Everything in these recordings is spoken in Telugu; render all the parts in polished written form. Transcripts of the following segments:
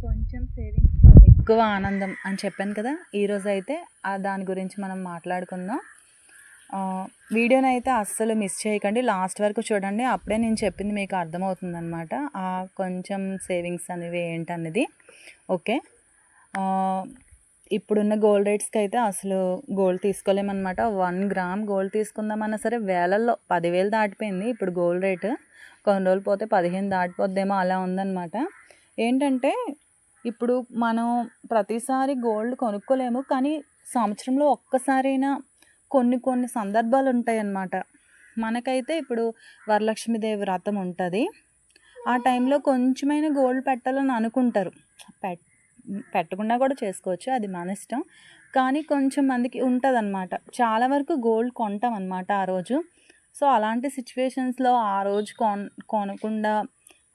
కొంచెం సేవింగ్స్ ఎక్కువ ఆనందం అని చెప్పాను కదా. ఈరోజు అయితే దాని గురించి మనం మాట్లాడుకుందాం. వీడియోని అయితే అస్సలు మిస్ చేయకండి, లాస్ట్ వరకు చూడండి. అప్పుడే నేను చెప్పింది మీకు అర్థమవుతుందన్నమాట. కొంచెం సేవింగ్స్ అనేవి ఏంటనేది. ఓకే, ఇప్పుడున్న గోల్డ్ రేట్స్కి అయితే అసలు గోల్డ్ తీసుకోలేమన్నమాట. 1 గ్రామ్ గోల్డ్ తీసుకుందామన్నా సరే వేలల్లో 10,000 దాటిపోయింది ఇప్పుడు గోల్డ్ రేటు. కొన్ని రోజులు పోతే 15 దాటిపోద్దేమో అలా ఉందన్నమాట. ఏంటంటే ఇప్పుడు మనం ప్రతిసారి గోల్డ్ కొనుక్కోలేము, కానీ సంవత్సరంలో ఒక్కసారైనా కొన్ని సందర్భాలు ఉంటాయన్నమాట. మనకైతే ఇప్పుడు వరలక్ష్మీదేవి వ్రతం ఉంటుంది. ఆ టైంలో కొంచెమైనా గోల్డ్ పెట్టాలని అనుకుంటారు. పెట్టకుండా కూడా చేసుకోవచ్చు, అది మన ఇష్టం. కానీ కొంచెం మందికి ఉంటుందన్నమాట. చాలా వరకు గోల్డ్ కొంటాం అన్నమాట ఆ రోజు. సో అలాంటి సిచ్యువేషన్స్లో ఆ రోజు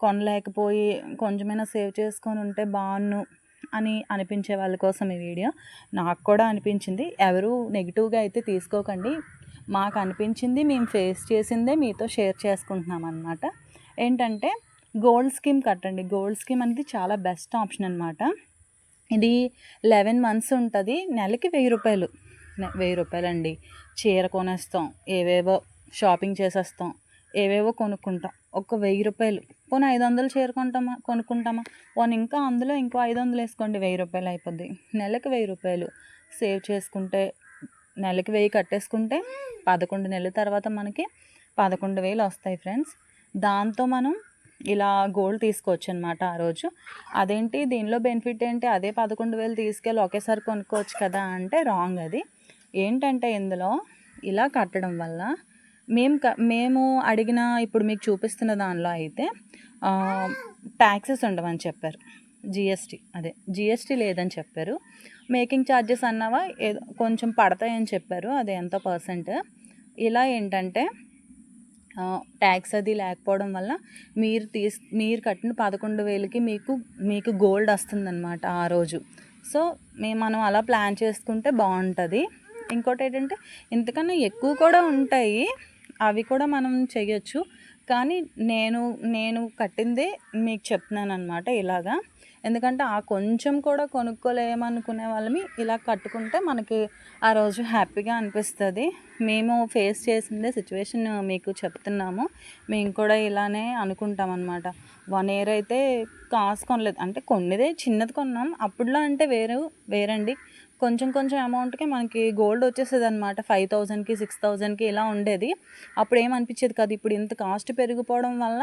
కొనలేకపోయి కొంచెమైనా సేవ్ చేసుకొని ఉంటే బాగున్ను అని అనిపించే వాళ్ళ కోసం ఈ వీడియో. నాకు కూడా అనిపించింది, ఎవరు నెగిటివ్గా అయితే తీసుకోకండి. మాకు అనిపించింది, మేము ఫేస్ చేసిందే మీతో షేర్ చేసుకుంటున్నాం అన్నమాట. ఏంటంటే గోల్డ్ స్కీమ్ కట్టండి. గోల్డ్ స్కీమ్ అనేది చాలా బెస్ట్ ఆప్షన్ అన్నమాట. ఇది 11 months ఉంటుంది. నెలకి 1000 రూపాయలు. 1000 రూపాయలు అండి. చీర కొనేస్తాం, ఏవేవో షాపింగ్ చేసేస్తాం, ఏవేవో కొనుక్కుంటాం. ఒక 1000 రూపాయలు, పోనీ 500 చీర కొనుక్కుంటామా, పోనీ ఇంకా అందులో ఇంకో 500 వేసుకోండి, 1000 రూపాయలు అయిపోద్ది. నెలకు 1000 రూపాయలు సేవ్ చేసుకుంటే, నెలకి 1000 కట్టేసుకుంటే 11 నెలల తర్వాత మనకి 11,000 వస్తాయి ఫ్రెండ్స్. దాంతో మనం ఇలా గోల్డ్ తీసుకోవచ్చు అనమాట ఆ రోజు. అదేంటి దీనిలో బెనిఫిట్ ఏంటి, అదే 11,000 తీసుకెళ్ళి ఒకేసారి కొనుక్కోవచ్చు కదా అంటే రాంగ్. అది ఏంటంటే ఇందులో ఇలా కట్టడం వల్ల మేము అడిగిన ఇప్పుడు మీకు చూపిస్తున్న దానిలో అయితే ట్యాక్సెస్ ఉండవని చెప్పారు. జిఎస్టీ లేదని చెప్పారు. మేకింగ్ ఛార్జెస్ అన్నవా ఏదో కొంచెం పడతాయని చెప్పారు, అది ఎంతో పర్సెంట్. ఇలా ఏంటంటే ట్యాక్స్ అది లేకపోవడం వల్ల మీరు కట్టిన 11,000కి మీకు గోల్డ్ వస్తుందన్నమాట ఆ రోజు. సో మనం అలా ప్లాన్ చేసుకుంటే బాగుంటుంది. ఇంకోటి ఏంటంటే ఇంతకన్నా ఎక్కువ కూడా ఉంటాయి, అవి కూడా మనం చేయొచ్చు. కానీ నేను కట్టిందే మీకు చెప్తున్నాను అనమాట ఇలాగా. ఎందుకంటే ఆ కొంచెం కూడా కొనుక్కోలేమనుకునే వాళ్ళమి ఇలా కట్టుకుంటే మనకి ఆ రోజు హ్యాపీగా అనిపిస్తుంది. మేము ఫేస్ చేసిందే సిచ్యువేషన్ మీకు చెప్తున్నాము. మేము కూడా ఇలానే అనుకుంటాం అనమాట. 1 year అయితే కాసు కొనలేదు, అంటే కొన్నిదే చిన్నది కొన్నాం. అప్పుడులో అంటే వేరండి. కొంచెం అమౌంట్కి మనకి గోల్డ్ వచ్చేసేది అనమాట. 5,000కి 6,000కి ఇలా ఉండేది. అప్పుడు ఏమనిపించేది కాదు. ఇప్పుడు ఇంత కాస్ట్ పెరిగిపోవడం వల్ల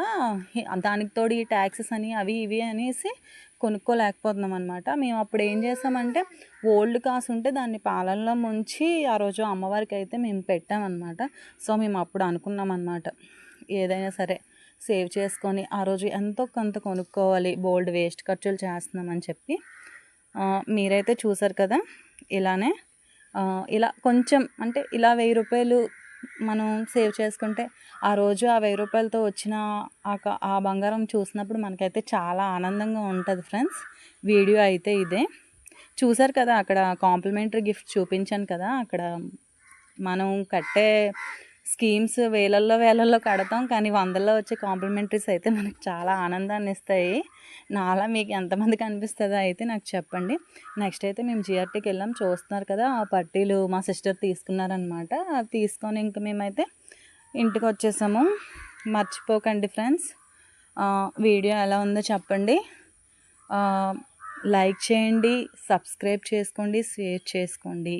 దానికి తోడు ఈ ట్యాక్సెస్ అని అవి ఇవి అనేసి కొనుక్కోలేకపోతున్నాం అనమాట. మేము అప్పుడు ఏం చేసామంటే ఓల్డ్ కాసు ఉంటే దాన్ని పాలల్లో ముంచి ఆ రోజు అమ్మవారికి అయితే మేము పెట్టామన్నమాట. సో మేము అప్పుడు అనుకున్నాం అన్నమాట, ఏదైనా సరే సేవ్ చేసుకొని ఆ రోజు ఎంతో కొంత కొనుక్కోవాలి, బోల్డ్ వేస్ట్ ఖర్చులు చేస్తున్నామని చెప్పి. మీరైతే చూసారు కదా, ఇలానే ఇలా కొంచెం అంటే ఇలా 1000 రూపాయలు మనం సేవ్ చేసుకుంటే ఆ రోజు ఆ 1000 రూపాయలతో వచ్చిన ఆ బంగారం చూసినప్పుడు మనకైతే చాలా ఆనందంగా ఉంటుంది ఫ్రెండ్స్. వీడియో అయితే ఇదే చూసారు కదా, అక్కడ కాంప్లిమెంటరీ గిఫ్ట్ చూపించాను కదా. అక్కడ మనం కట్టే స్కీమ్స్ వేలల్లో కడతాం, కానీ 100లో వచ్చే కాంప్లిమెంటరీస్ అయితే మనకు చాలా ఆనందాన్ని ఇస్తాయి. నాలా మీకు ఎంతమందికి అనిపిస్తుందో అయితే నాకు చెప్పండి. నెక్స్ట్ అయితే మేము జిఆర్టీకి వెళ్ళాం, చూస్తున్నారు కదా. ఆ పట్టీలు మా సిస్టర్ తీసుకున్నారనమాట. అవి తీసుకొని ఇంక మేమైతే ఇంటికి వచ్చేసాము. మర్చిపోకండి ఫ్రెండ్స్, వీడియో ఎలా ఉందో చెప్పండి, లైక్ చేయండి, సబ్స్క్రైబ్ చేసుకోండి, షేర్ చేసుకోండి.